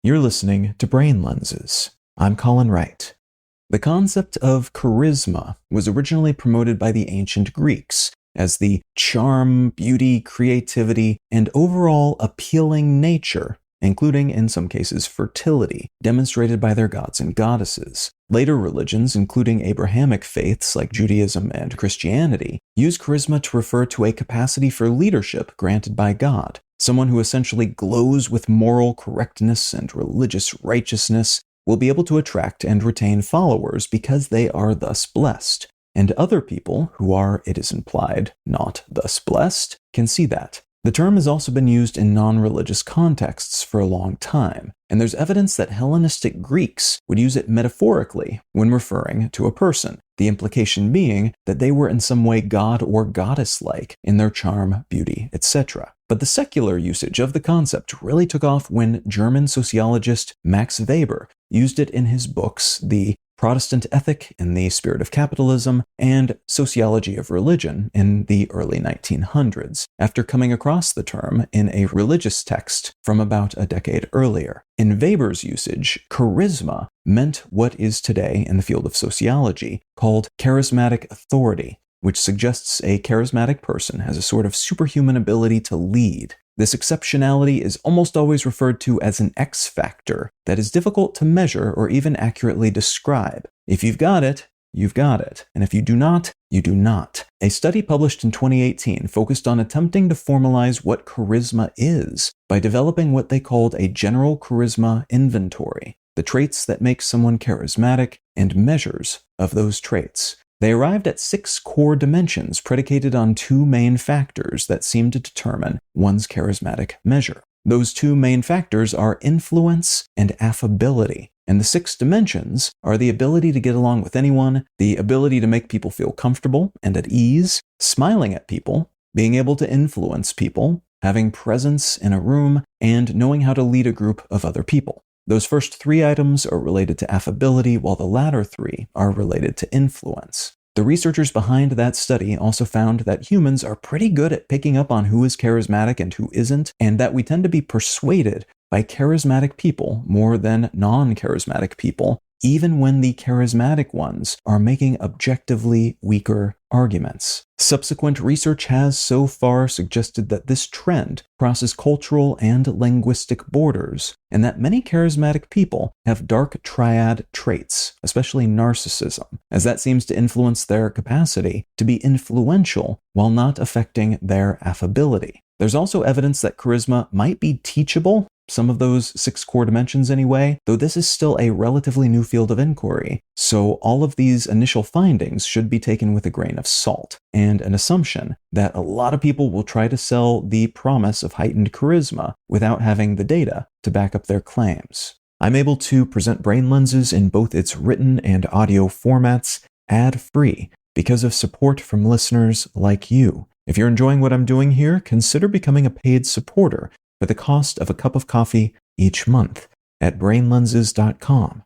You're listening to Brain Lenses. I'm Colin Wright. The concept of charisma was originally promoted by the ancient Greeks as the charm, beauty, creativity, and overall appealing nature, including in some cases fertility, demonstrated by their gods and goddesses. Later religions, including Abrahamic faiths like Judaism and Christianity, use charisma to refer to a capacity for leadership granted by God. Someone who essentially glows with moral correctness and religious righteousness will be able to attract and retain followers because they are thus blessed. And other people, who are, it is implied, not thus blessed, can see that. The term has also been used in non-religious contexts for a long time, and there's evidence that Hellenistic Greeks would use it metaphorically when referring to a person, the implication being that they were in some way god or goddess-like in their charm, beauty, etc. But the secular usage of the concept really took off when German sociologist Max Weber used it in his books, The Protestant Ethic in the Spirit of Capitalism and Sociology of Religion in the early 1900s, after coming across the term in a religious text from about a decade earlier. In Weber's usage, charisma meant what is today in the field of sociology called charismatic authority, which suggests a charismatic person has a sort of superhuman ability to lead. This exceptionality is almost always referred to as an X factor that is difficult to measure or even accurately describe. If you've got it, you've got it. And if you do not, you do not. A study published in 2018 focused on attempting to formalize what charisma is by developing what they called a general charisma inventory, the traits that make someone charismatic and measures of those traits. They arrived at 6 core dimensions predicated on 2 main factors that seem to determine one's charismatic measure. Those 2 main factors are influence and affability. And the 6 dimensions are the ability to get along with anyone, the ability to make people feel comfortable and at ease, smiling at people, being able to influence people, having presence in a room, and knowing how to lead a group of other people. Those first 3 items are related to affability, while the latter 3 are related to influence. The researchers behind that study also found that humans are pretty good at picking up on who is charismatic and who isn't, and that we tend to be persuaded by charismatic people more than non-charismatic people, even when the charismatic ones are making objectively weaker arguments. Subsequent research has so far suggested that this trend crosses cultural and linguistic borders, and that many charismatic people have dark triad traits, especially narcissism, as that seems to influence their capacity to be influential while not affecting their affability. There's also evidence that charisma might be teachable, some of those 6 core dimensions anyway, though this is still a relatively new field of inquiry, so all of these initial findings should be taken with a grain of salt, and an assumption that a lot of people will try to sell the promise of heightened charisma without having the data to back up their claims. I'm able to present Brain Lenses in both its written and audio formats ad-free because of support from listeners like you. If you're enjoying what I'm doing here, consider becoming a paid supporter for the cost of a cup of coffee each month at brainlenses.com.